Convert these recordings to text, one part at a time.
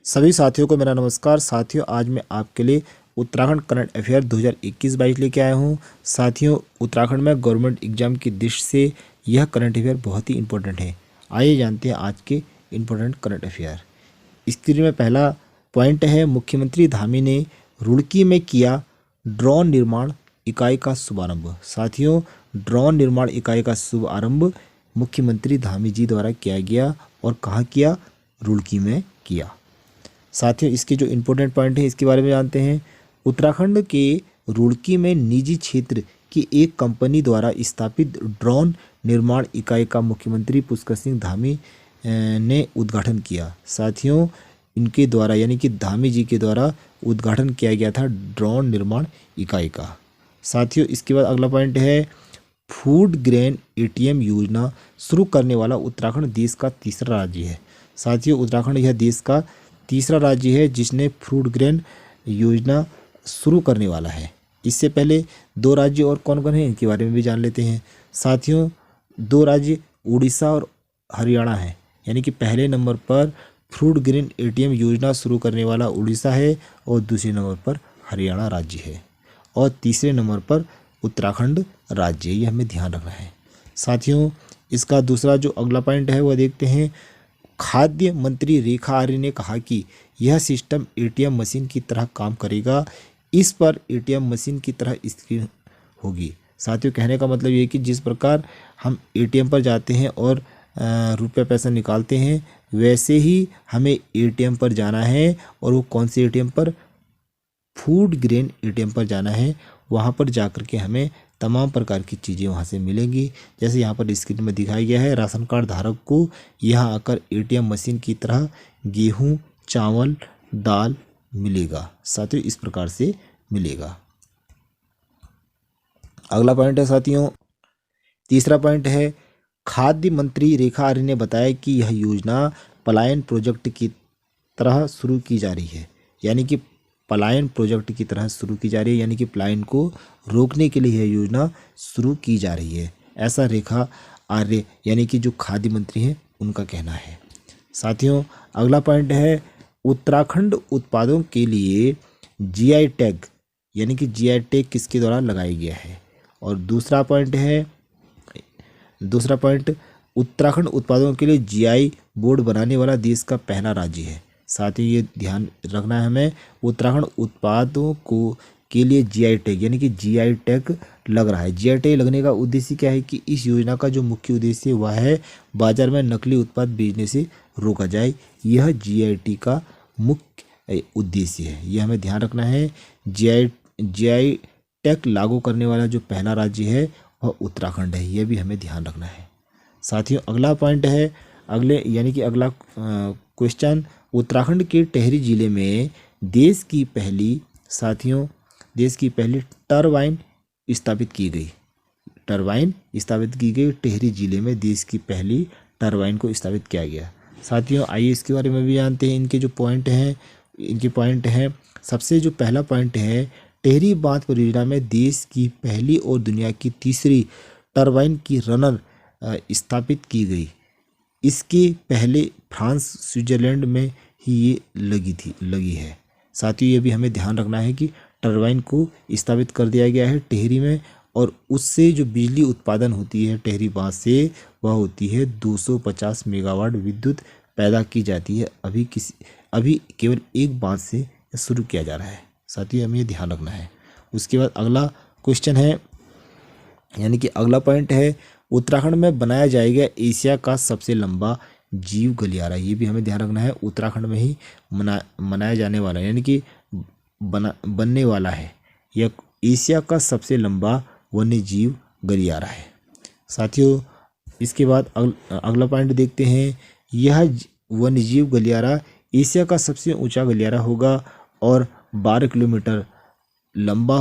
सभी साथियों को मेरा नमस्कार। साथियों, आज मैं आपके लिए उत्तराखंड करंट अफेयर 2021-22 लेके आया हूँ। साथियों, उत्तराखंड में गवर्नमेंट एग्जाम की दृष्टि से यह करंट अफेयर बहुत ही इंपॉर्टेंट है। आइए जानते हैं आज के इंपॉर्टेंट करंट अफेयर। स्क्रीन में पहला पॉइंट है, मुख्यमंत्री धामी ने रुड़की में किया ड्रोन निर्माण इकाई का शुभारंभ। साथियों, ड्रोन निर्माण इकाई का शुभारंभ मुख्यमंत्री धामी जी द्वारा किया गया और कहाँ किया? रुड़की में किया। साथियों, इसके जो इम्पोर्टेंट पॉइंट है इसके बारे में जानते हैं। उत्तराखंड के रुड़की में निजी क्षेत्र की एक कंपनी द्वारा स्थापित ड्रोन निर्माण इकाई का मुख्यमंत्री पुष्कर सिंह धामी ने उद्घाटन किया। साथियों, इनके द्वारा यानी कि धामी जी के द्वारा उद्घाटन किया गया था ड्रोन निर्माण इकाई का। साथियों, इसके बाद अगला पॉइंट है, फूड ग्रेन एटीएम योजना शुरू करने वाला उत्तराखंड देश का तीसरा राज्य है। साथियों, उत्तराखंड यह देश का तीसरा राज्य है जिसने फूड ग्रेन योजना शुरू करने वाला है। इससे पहले दो राज्य और कौन कौन है इनके बारे में भी जान लेते हैं। साथियों, दो राज्य उड़ीसा और हरियाणा है, यानी कि पहले नंबर पर फूड ग्रेन एटीएम योजना शुरू करने वाला उड़ीसा है और दूसरे नंबर पर हरियाणा राज्य है और तीसरे नंबर पर उत्तराखंड राज्य। ये हमें ध्यान रखना है। साथियों, इसका दूसरा जो अगला पॉइंट है वह देखते हैं। खाद्य मंत्री रेखा आर्य ने कहा कि यह सिस्टम एटीएम मशीन की तरह काम करेगा। इस पर एटीएम मशीन की तरह स्क्रीन होगी। साथियों, कहने का मतलब ये कि जिस प्रकार हम एटीएम पर जाते हैं और रुपया पैसा निकालते हैं, वैसे ही हमें एटीएम पर जाना है। और वो कौन से एटीएम पर? फूड ग्रेन एटीएम पर जाना है। वहाँ पर जाकर के हमें तमाम प्रकार की चीज़ें वहाँ से मिलेंगी। जैसे यहाँ पर स्क्रीन में दिखाया गया है, राशन कार्ड धारक को यहाँ आकर एटीएम मशीन की तरह गेहूँ, चावल, दाल मिलेगा। साथियों, इस प्रकार से मिलेगा। अगला पॉइंट है साथियों, तीसरा पॉइंट है, खाद्य मंत्री रेखा आर्य ने बताया कि यह योजना पलायन प्रोजेक्ट की तरह शुरू की जा रही है। यानी कि पलायन प्रोजेक्ट की तरह शुरू की जा रही है, यानी कि पलायन को रोकने के लिए यह योजना शुरू की जा रही है। ऐसा रेखा आर्य यानी कि जो खाद्य मंत्री हैं उनका कहना है। साथियों, अगला पॉइंट है, उत्तराखंड उत्पादों के लिए जीआई टैग यानी कि जीआई टैग किसके द्वारा लगाया गया है। और दूसरा पॉइंट, उत्तराखंड उत्पादों के लिए जीआई बोर्ड बनाने वाला देश का पहला राज्य है। साथ ही ये ध्यान रखना है हमें, उत्तराखंड उत्पादों को के लिए जीआई टैग यानी कि जीआई टैग लग रहा है। जीआई टैग लगने का उद्देश्य क्या है कि इस योजना का जो मुख्य उद्देश्य वह है बाजार में नकली उत्पाद बेचने से रोका जाए। यह जीआईटी का मुख्य उद्देश्य है, यह हमें ध्यान रखना है। जीआई टैग लागू करने वाला जो पहला राज्य है वह उत्तराखंड है, यह भी हमें ध्यान रखना है। साथियों, अगला पॉइंट है, अगला क्वेश्चन, उत्तराखंड के टिहरी जिले में देश की पहली टरबाइन स्थापित की गई। टिहरी जिले में देश की पहली टरबाइन को स्थापित किया गया। साथियों, आइए इसके बारे में भी जानते हैं। इनके पॉइंट हैं, सबसे जो पहला पॉइंट है, टिहरी बांध परियोजना में देश की पहली और दुनिया की तीसरी टरबाइन की रनर स्थापित की गई। इसके पहले फ्रांस, स्विट्जरलैंड में ही ये लगी है। साथियों, ये भी हमें ध्यान रखना है कि टरबाइन को स्थापित कर दिया गया है टिहरी में और उससे जो बिजली उत्पादन होती है टिहरी बांध से वह होती है 250 मेगावाट विद्युत पैदा की जाती है। अभी केवल एक बांध से शुरू किया जा रहा है। साथियों, हमें ये ध्यान रखना है। उसके बाद अगला क्वेश्चन है, यानी कि अगला पॉइंट है, उत्तराखंड में बनाया जाएगा एशिया का सबसे लंबा जीव गलियारा। ये भी हमें ध्यान रखना है, उत्तराखंड में ही मनाया जाने वाला है, यानी कि बनने वाला है। यह एशिया का सबसे लंबा वन्य जीव गलियारा है। साथियों, इसके बाद अगला पॉइंट देखते हैं, यह वन्य जीव गलियारा एशिया का सबसे ऊंचा गलियारा होगा और 12 किलोमीटर लंबा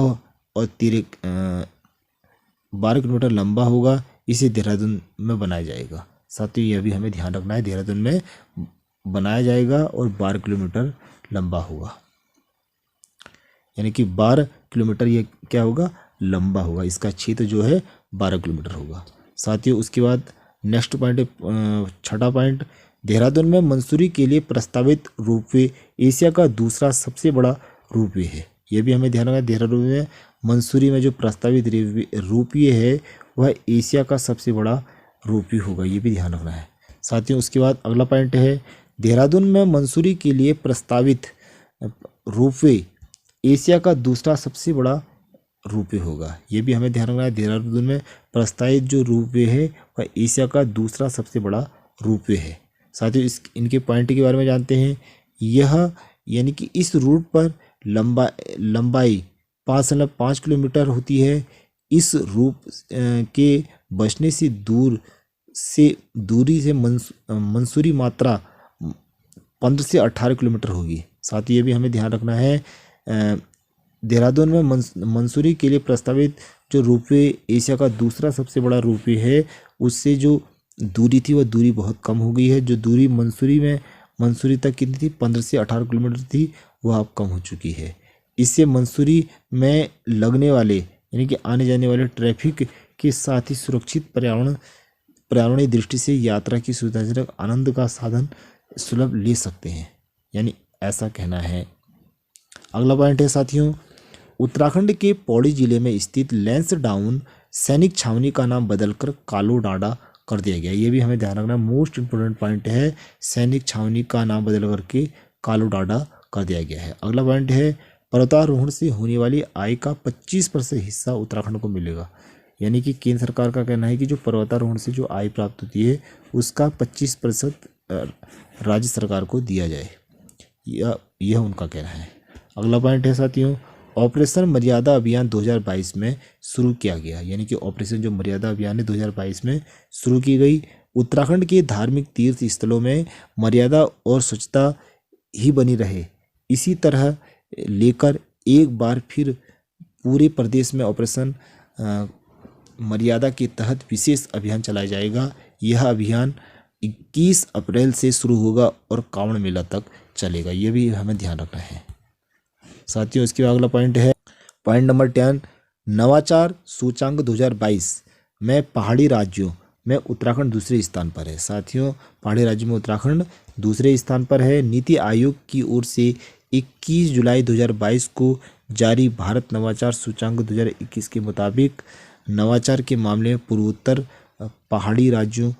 होगा। इसे देहरादून में बनाया जाएगा। साथियों, यह भी हमें ध्यान रखना है, देहरादून में बनाया जाएगा और 12 किलोमीटर लंबा होगा, यानी कि 12 किलोमीटर ये क्या होगा? लंबा होगा। इसका क्षेत्र जो है 12 किलोमीटर होगा। साथियों, उसके बाद नेक्स्ट पॉइंट, छठा पॉइंट, देहरादून में मंसूरी के लिए प्रस्तावित रोपवे एशिया का दूसरा सबसे बड़ा रोपवे है। यह भी हमें ध्यान रखना है। देहरादून में मंसूरी में जो प्रस्तावित रोपवे है वह एशिया का सबसे बड़ा रोपवे होगा, ये भी ध्यान रखना है साथियों। उसके बाद अगला पॉइंट है, देहरादून में मंसूरी के लिए प्रस्तावित रोपवे एशिया का दूसरा सबसे बड़ा रोपवे होगा, ये भी हमें ध्यान रखना है। देहरादून में प्रस्तावित जो रोपवे है वह एशिया का दूसरा सबसे बड़ा रोपवे है। साथियों इनके पॉइंट के बारे में जानते हैं। यह यानी कि इस रूट पर लंबाई 5.5 किलोमीटर होती है। इस रूप के बचने से दूरी से मंसूरी मात्रा 15 से 18 किलोमीटर होगी। साथ ही ये भी हमें ध्यान रखना है, देहरादून में मंसूरी के लिए प्रस्तावित जो रोपवे एशिया का दूसरा सबसे बड़ा रोपवे है, उससे जो दूरी थी वह दूरी बहुत कम हो गई है। जो दूरी मंसूरी तक कितनी थी, 15 से 18 किलोमीटर थी, वह अब कम हो चुकी है। इससे मंसूरी में लगने वाले यानी कि आने जाने वाले ट्रैफिक के साथ ही सुरक्षित पर्यावरणीय दृष्टि से यात्रा की सुविधाजनक आनंद का साधन सुलभ ले सकते हैं, यानी ऐसा कहना है। अगला पॉइंट है साथियों, उत्तराखंड के पौड़ी जिले में स्थित लैंसडाउन सैनिक छावनी का नाम बदलकर कालो डांडा कर दिया गया। ये भी हमें ध्यान रखना, मोस्ट इंपोर्टेंट पॉइंट है, सैनिक छावनी का नाम बदल करके कालो डांडा कर दिया गया है। अगला पॉइंट है, पर्वतारोहण से होने वाली आय का 25% हिस्सा उत्तराखंड को मिलेगा। यानी कि केंद्र सरकार का कहना है कि जो पर्वतारोहण से जो आय प्राप्त होती है उसका 25% राज्य सरकार को दिया जाए, यह उनका कहना है। अगला पॉइंट है साथियों, ऑपरेशन मर्यादा अभियान 2022 में शुरू किया गया। यानी कि ऑपरेशन जो मर्यादा अभियान है 2022 में शुरू की गई। उत्तराखंड के धार्मिक तीर्थ स्थलों में मर्यादा और स्वच्छता ही बनी रहे, इसी तरह लेकर एक बार फिर पूरे प्रदेश में ऑपरेशन मर्यादा के तहत विशेष अभियान चलाया जाएगा। यह अभियान 21 अप्रैल से शुरू होगा और कांवड़ मेला तक चलेगा, यह भी हमें ध्यान रखना है साथियों। इसके बाद अगला पॉइंट है, पॉइंट नंबर 10, नवाचार सूचांक 2022 में पहाड़ी राज्यों में उत्तराखंड दूसरे स्थान पर है। साथियों पहाड़ी राज्यों में उत्तराखंड दूसरे स्थान पर है। नीति आयोग की ओर से 21 जुलाई 2022 को जारी भारत नवाचार सूचांक 2021 के मुताबिक नवाचार के मामले में पूर्वोत्तर पहाड़ी राज्यों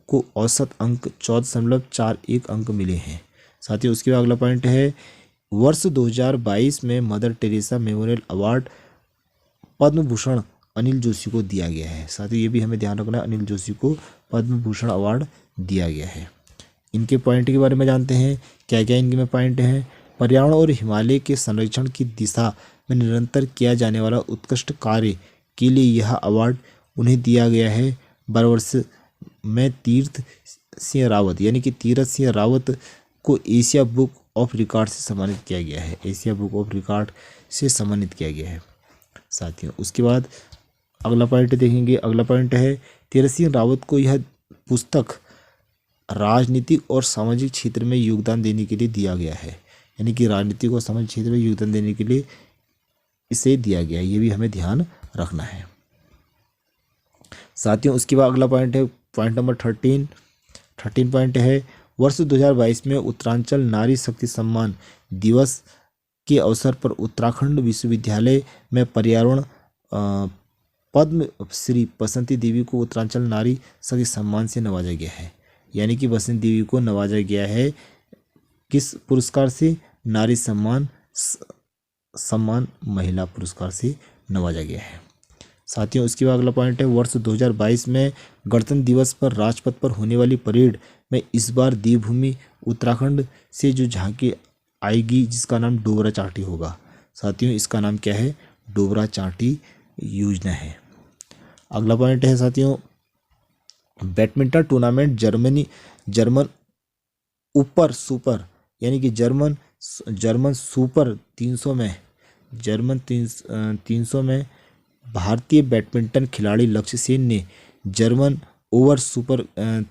को औसत अंक 14.41 अंक मिले हैं। साथियों उसके बाद अगला पॉइंट है, वर्ष 2022 में mother Teresa memorial award Padma Bhushan Anil Joshi को दिया गया है। साथियों ये भी हमें ध्यान रखना है, अनिल जोशी को पद्म भूषण अवार्ड दिया गया है। इनके पॉइंट के बारे में जानते हैं, क्या क्या इनके में पॉइंट हैं। पर्यावरण और हिमालय के संरक्षण की दिशा में निरंतर किया जाने वाला उत्कृष्ट कार्य के लिए यह अवार्ड उन्हें दिया गया है। बरवर्ष में तीर्थ सिंह रावत यानी कि तीरथ सिंह रावत को एशिया बुक ऑफ रिकॉर्ड से सम्मानित किया गया है। एशिया बुक ऑफ रिकॉर्ड से सम्मानित किया गया है साथियों। उसके बाद अगला पॉइंट देखेंगे। अगला पॉइंट है, तीरथ सिंह रावत को यह पुस्तक राजनीतिक और सामाजिक क्षेत्र में योगदान देने के लिए दिया गया है। यानी कि राजनीतिक और सामाजिक क्षेत्र में योगदान देने के लिए इसे दिया गया है, ये भी हमें ध्यान रखना है साथियों। उसके बाद अगला पॉइंट है, पॉइंट नंबर 13 पॉइंट है, वर्ष 2022 में उत्तरांचल नारी शक्ति सम्मान दिवस के अवसर पर उत्तराखंड विश्वविद्यालय में पर्यावरण पद्म श्री बसंती देवी को उत्तरांचल नारी शक्ति सम्मान से नवाजा गया है। यानी कि बसंती देवी को नवाजा गया है किस पुरस्कार से, नारी सम्मान महिला पुरस्कार से नवाजा गया है साथियों। उसके बाद अगला पॉइंट है, वर्ष 2022 में गणतंत्र दिवस पर राजपथ पर होने वाली परेड में इस बार देवभूमि उत्तराखंड से जो झांकी आएगी जिसका नाम डोबरा चांटी होगा। साथियों इसका नाम क्या है, डोबरा चांटी योजना है। अगला पॉइंट है साथियों, बैडमिंटन टूर्नामेंट जर्मन ऊपर सुपर यानी कि जर्मन सुपर 300 में भारतीय बैडमिंटन खिलाड़ी लक्ष्य सेन ने German over super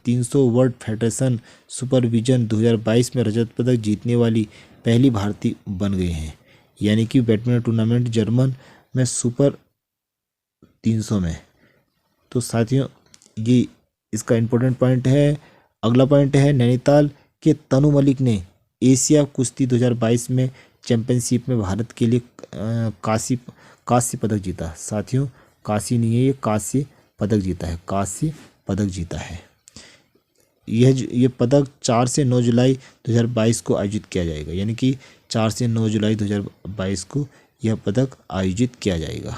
300 world federation supervision 2022 में रजत पदक जीतने वाली पहली भारतीय बन गए हैं। यानी कि बैडमिंटन टूर्नामेंट जर्मन में सुपर 300 में। तो साथियों ये इसका इम्पोर्टेंट पॉइंट है। अगला पॉइंट है नैनीताल के तनु मलिक ने एशिया कुश्ती 2022 में चैंपियनशिप में भारत के लिए कांस्य पदक जीता। साथियों कांसी नहीं है, ये कांस्य पदक जीता है, कांस्य पदक जीता है। यह पदक 4 से 9 जुलाई 2022 को आयोजित किया जाएगा, यानी कि 4 से 9 जुलाई 2022 को यह पदक आयोजित किया जाएगा।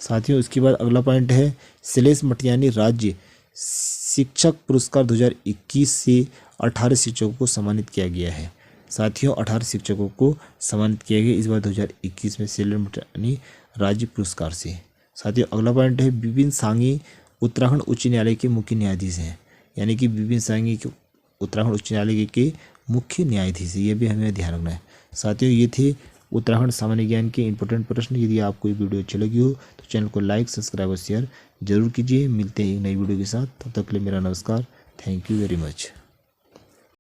साथियों उसके बाद अगला पॉइंट है शैलेश मटियानी राज्य शिक्षक पुरस्कार 2021 से 18 शिक्षकों को सम्मानित किया गया है। साथियों 18 शिक्षकों को सम्मानित किया गया इस बार 2021 में शैलेश मटियानी राज्य पुरस्कार से। साथियों अगला पॉइंट है विपिन सांघी उत्तराखंड उच्च न्यायालय के मुख्य न्यायाधीश हैं, यानी कि विपिन सांघी उत्तराखंड उच्च न्यायालय के मुख्य न्यायाधीश है, ये भी हमें ध्यान रखना है। साथियों ये थे उत्तराखंड सामान्य ज्ञान के इंपॉर्टेंट प्रश्न। यदि आपको ये वीडियो अच्छी लगी हो तो चैनल को लाइक सब्सक्राइब और शेयर जरूर कीजिए। मिलते हैं एक नई वीडियो के साथ, तब तक के लिए मेरा नमस्कार। Thank you very much.